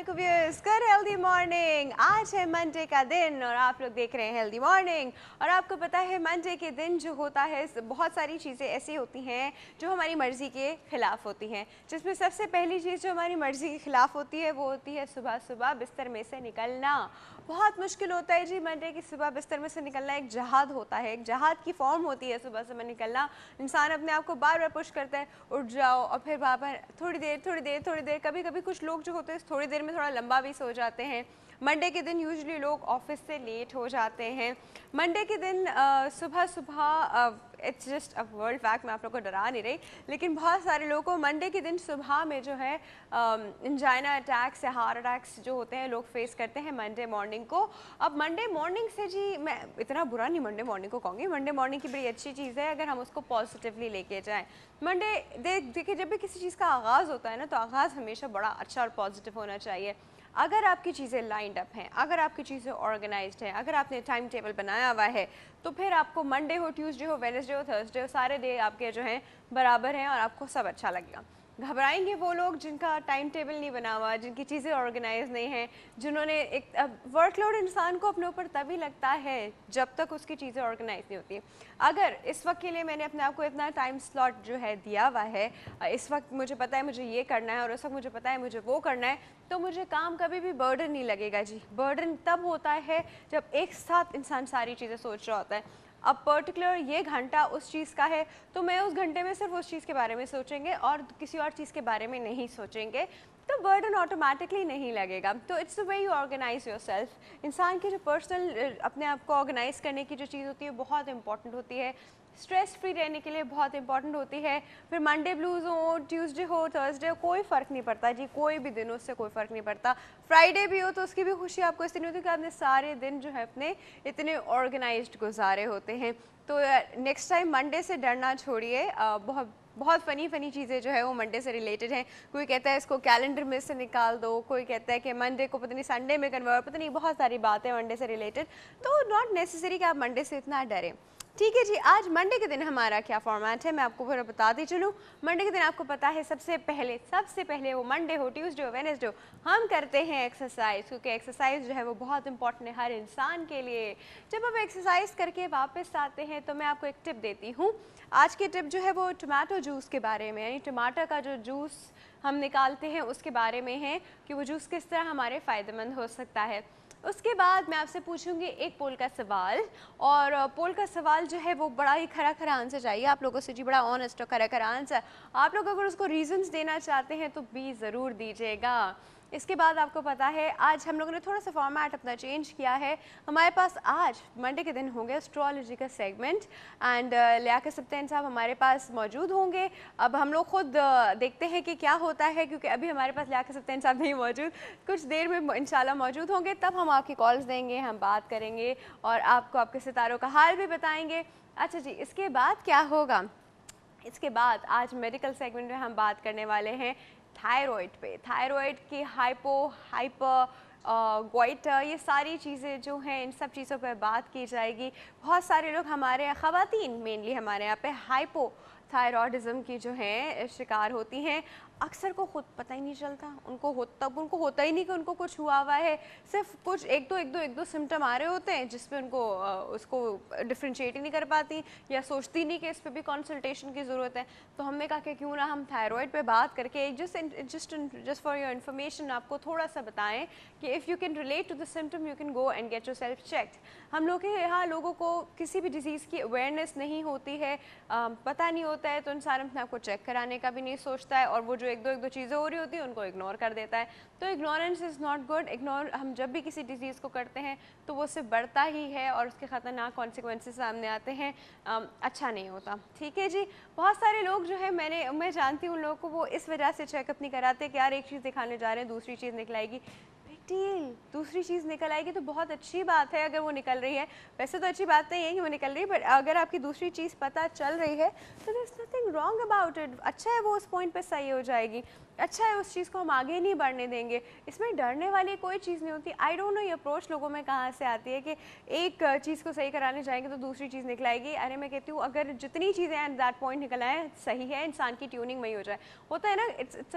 वालेकुम viewers, good healthy morning. आज है मंडे का दिन और आप लोग देख रहे हैं हेल्दी मॉर्निंग। और आपको पता है मंडे के दिन जो होता है बहुत सारी चीज़ें ऐसी होती हैं जो हमारी मर्ज़ी के ख़िलाफ़ होती हैं, जिसमें सबसे पहली चीज़ जो हमारी मर्ज़ी के ख़िलाफ़ होती है वो होती है सुबह सुबह बिस्तर में से निकलना। बहुत मुश्किल होता है जी मंडे की सुबह बिस्तर में से निकलना। एक जहाद होता है, एक जहाद की फॉर्म होती है सुबह सुबह निकलना। इंसान अपने आप को बार बार पुश करता है, उठ जाओ, और फिर वहाँ पर थोड़ी देर कभी कभी कुछ लोग जो होते हैं थोड़ी देर में थोड़ा लंबा भी सो जाते हैं। मंडे के दिन यूजुअली लोग ऑफिस से लेट हो जाते हैं। मंडे के दिन सुबह सुबह it's just a world fact, मैं आप लोगों को डरा नहीं रही, लेकिन बहुत सारे लोगों को मंडे के दिन सुबह में जो है इंजाइना अटैक्स या हार्ट अटैक्स जो होते हैं लोग फेस करते हैं मंडे मॉर्निंग को। अब मंडे मॉर्निंग से जी मैं इतना बुरा नहीं मंडे मॉर्निंग को कहूँगी, मंडे मॉर्निंग की बड़ी अच्छी चीज़ है अगर हम उसको पॉजिटिवली लेके जाएँ। मंडे देखिए, जब भी किसी चीज़ का आगाज़ होता है ना तो आगाज़ हमेशा बड़ा अच्छा और पॉजिटिव होना चाहिए। अगर आपकी चीज़ें लाइंड अप हैं, अगर आपकी चीज़ें ऑर्गेनाइज्ड हैं, अगर आपने टाइम टेबल बनाया हुआ है, तो फिर आपको मंडे हो, ट्यूसडे हो, वेडनेसडे हो, थर्सडे हो, सारे डे आपके जो हैं बराबर हैं और आपको सब अच्छा लगेगा। घबराएंगे वो लोग जिनका टाइम टेबल नहीं बना हुआ, जिनकी चीज़ें ऑर्गेनाइज नहीं हैं, जिन्होंने एक वर्कलोड इंसान को अपने ऊपर तभी लगता है जब तक उसकी चीज़ें ऑर्गेनाइज नहीं होती। अगर इस वक्त के लिए मैंने अपने आप को इतना टाइम स्लॉट जो है दिया हुआ है, इस वक्त मुझे पता है मुझे ये करना है और उस वक्त मुझे पता है मुझे वो करना है, तो मुझे काम कभी भी बर्डन नहीं लगेगा जी। बर्डन तब होता है जब एक साथ इंसान सारी चीज़ें सोच रहा होता है। अब पर्टिकुलर ये घंटा उस चीज़ का है तो मैं उस घंटे में सिर्फ उस चीज़ के बारे में सोचेंगे और किसी और चीज़ के बारे में नहीं सोचेंगे, तो बर्डन ऑटोमेटिकली नहीं लगेगा। तो it's the way you organise yourself. इंसान की जो पर्सनल अपने आप को ऑर्गेनाइज करने की जो चीज़ होती है बहुत इंपॉर्टेंट होती है, स्ट्रेस फ्री रहने के लिए बहुत इंपॉर्टेंट होती है। फिर मंडे ब्लूज़ हो, ट्यूसडे हो, थर्सडे हो, कोई फ़र्क नहीं पड़ता जी, कोई भी दिन उससे कोई फ़र्क नहीं पड़ता। फ्राइडे भी हो तो उसकी भी खुशी आपको इसलिए नहीं होती कि आपने सारे दिन जो है अपने इतने ऑर्गेनाइज्ड गुजारे होते हैं। तो नेक्स्ट टाइम मंडे से डरना छोड़िए। बहुत बहुत फ़नी चीज़ें जो है वो मंडे से रिलेटेड हैं। कोई कहता है इसको कैलेंडर में से निकाल दो, कोई कहता है कि मंडे को पता नहीं संडे में कन्वर्ट, पता नहीं बहुत सारी बातें मंडे से रिलेटेड। तो नॉट नेसेसरी कि आप मंडे से इतना डरें। ठीक है जी, आज मंडे के दिन हमारा क्या फॉर्मेट है मैं आपको फिर बताती चलूँ। मंडे के दिन आपको पता है सबसे पहले वो मंडे हो, ट्यूसडे हो, वेडनेसडे हो, हम करते हैं एक्सरसाइज, क्योंकि एक्सरसाइज जो है वो बहुत इंपॉर्टेंट है हर इंसान के लिए। जब आप एक्सरसाइज करके वापस आते हैं तो मैं आपको एक टिप देती हूँ। आज की टिप जो है वो टमाटो जूस के बारे में, यानी टमाटर का जो जूस हम निकालते हैं उसके बारे में है कि वो जूस किस तरह हमारे फ़ायदेमंद हो सकता है। उसके बाद मैं आपसे पूछूंगी एक पोल का सवाल, और पोल का सवाल जो है वो बड़ा ही खरा खरा आंसर चाहिए आप लोगों से जी, बड़ा ऑनेस्ट और खरा खरा आंसर। आप लोग अगर उसको रीजंस देना चाहते हैं तो भी ज़रूर दीजिएगा। इसके बाद आपको पता है आज हम लोगों ने थोड़ा सा फॉर्मेट अपना चेंज किया है। हमारे पास आज मंडे के दिन होंगे एस्ट्रोलॉजी का सेगमेंट, एंड लियाकत सब्तैन साहब हमारे पास मौजूद होंगे। अब हम लोग खुद देखते हैं कि क्या होता है, क्योंकि अभी हमारे पास लियाकत सब्तैन साहब नहीं मौजूद, कुछ देर में इंशाल्लाह मौजूद होंगे, तब हम आपकी कॉल्स देंगे, हम बात करेंगे और आपको आपके सितारों का हाल भी बताएंगे। अच्छा जी, इसके बाद क्या होगा? इसके बाद आज मेडिकल सेगमेंट में हम बात करने वाले हैं थायराइड पे। थायराइड की हाइपर गोइटर, ये सारी चीज़ें जो हैं इन सब चीज़ों पर बात की जाएगी। बहुत सारे लोग हमारे यहाँ ख़वातीन मेनली हमारे यहाँ पे हाइपोथायरॉयडिज़म की जो हैं शिकार होती हैं। अक्सर को खुद पता ही नहीं चलता, उनको होता ही नहीं कि उनको कुछ हुआ हुआ है, सिर्फ कुछ एक दो सिम्टम आ रहे होते हैं जिस पे उनको उसको डिफ्रेंशिएट ही नहीं कर पाती या सोचती नहीं कि इस पे भी कंसल्टेशन की ज़रूरत है। तो हमने कहा कि क्यों ना हम थायराइड पे बात करके जस्ट फॉर योर इन्फॉर्मेशन आपको थोड़ा सा बताएं कि if you can relate to the symptom you can go and get yourself checked. हम लोग के यहाँ लोगों को किसी भी डिजीज़ की अवेयरनेस नहीं होती है, पता नहीं होता है, तो इंसान अपने आप को चेक कराने का भी नहीं सोचता है, और वो जो एक दो चीज़ें हो रही होती हैं उनको इग्नोर कर देता है। तो इग्नोरेंस इज़ नॉट गुड। हम जब भी किसी डिजीज़ को करते हैं तो वो सिर्फ बढ़ता ही है और उसके ख़तरनाक कॉन्सिक्वेंसेस सामने आते हैं, अच्छा नहीं होता। ठीक है जी, बहुत सारे लोग जो है मैं जानती हूँ उन लोगों को, वो इस वजह से चेकअप नहीं कराते कि यार एक चीज़ दिखाने जा रहे हैं दूसरी चीज़ निकलाएगी। डील, दूसरी चीज़ निकल आएगी तो बहुत अच्छी बात है अगर वो निकल रही है। वैसे तो अच्छी बात नहीं है कि वो निकल रही है, बट अगर आपकी दूसरी चीज़ पता चल रही है तो there is nothing wrong about it. अच्छा है वो उस पॉइंट पे सही हो जाएगी, अच्छा है उस चीज़ को हम आगे नहीं बढ़ने देंगे। इसमें डरने वाली कोई चीज़ नहीं होती। आई डोंट नो ये अप्रोच लोगों में कहाँ से आती है कि एक चीज़ को सही कराने जाएंगे तो दूसरी चीज़ निकल आएगी। अरे मैं कहती हूँ अगर जितनी चीज़ें एट दैट पॉइंट निकल आए सही है, इंसान की ट्यूनिंग वही हो जाए। होता है ना, it's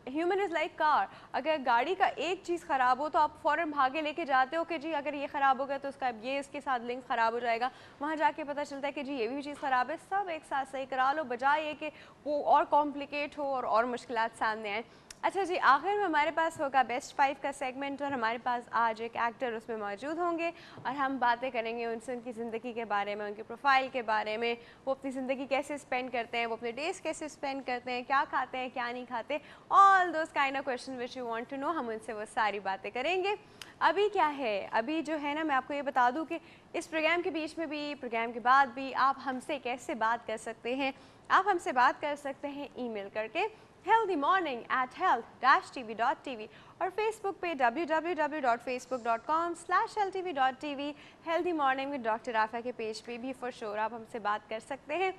human is like car. अगर गाड़ी का एक चीज़ ख़राब हो तो आप फ़ौरन भागे लेके जाते हो कि जी अगर ये ख़राब हो गया तो उसका ये इसके साथ लिंक ख़राब हो जाएगा। वहाँ जाके पता चलता है कि जी ये भी चीज़ ख़राब है, सब एक साथ सही करा लो, बजाय ये कि वो और कॉम्प्लिकेट हो और मुश्किलात सामने आए। अच्छा जी, आखिर में हमारे पास होगा बेस्ट 5 का सेगमेंट और हमारे पास आज एक एक्टर उसमें मौजूद होंगे और हम बातें करेंगे उनसे, उनकी ज़िंदगी के बारे में, उनके प्रोफाइल के बारे में, वो अपनी ज़िंदगी कैसे स्पेंड करते हैं, वो अपने डेज कैसे स्पेंड करते हैं, क्या खाते हैं क्या नहीं खाते, all those kind of question which you want to know, हम उनसे वो सारी बातें करेंगे। अभी क्या है, अभी जो है ना, मैं आपको ये बता दूँ कि इस प्रोग्राम के बीच में भी, प्रोग्राम के बाद भी आप हमसे कैसे बात कर सकते हैं। आप हमसे बात कर सकते हैं ईमेल करके healthymorning@health-tv.tv और फेसबुक पे www.facebook.com/healthtv.tv। Healthy morning with doctor आफा के पेज पे भी फॉर श्योर आप हमसे बात कर सकते हैं।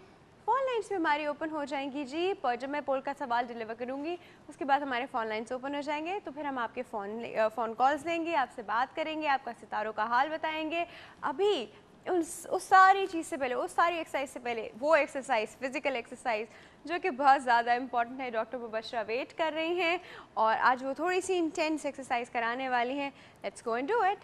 फ़ोन लाइन्स भी हमारी ओपन हो जाएंगी जी, पर जब मैं पोल का सवाल डिलीवर करूँगी उसके बाद हमारे फ़ोन लाइन्स ओपन हो जाएंगे, तो फिर हम आपके फ़ोन कॉल्स लेंगे, आपसे बात करेंगे, आपका सितारों का हाल बताएंगे। अभी उस सारी चीज़ से पहले, उस सारी एक्सरसाइज से पहले, वो एक्सरसाइज, फिजिकल एक्सरसाइज जो कि बहुत ज़्यादा इंपॉर्टेंट है, डॉक्टर मुबशरा वेट कर रही हैं और आज वो थोड़ी सी इंटेंस एक्सरसाइज कराने वाली हैं। Let's go and do it.